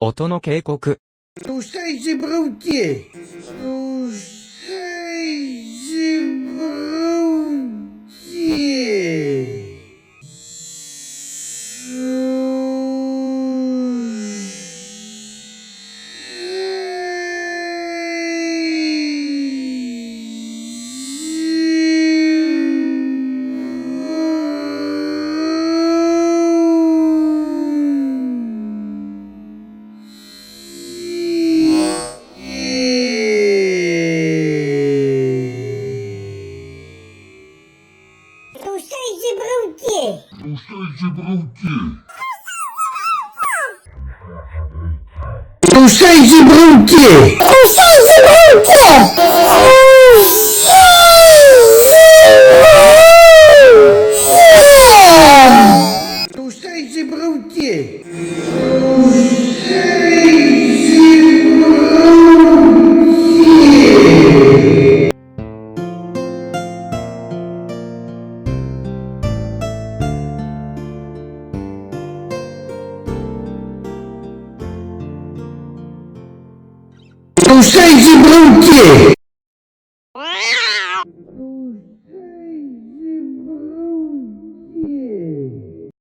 音の警告。Tosteja broodje. Tosteja broodje. Tosteja broodje. Tosteja broodje. Tosteja broodje. Tosteja broodje. Tosteja broodje.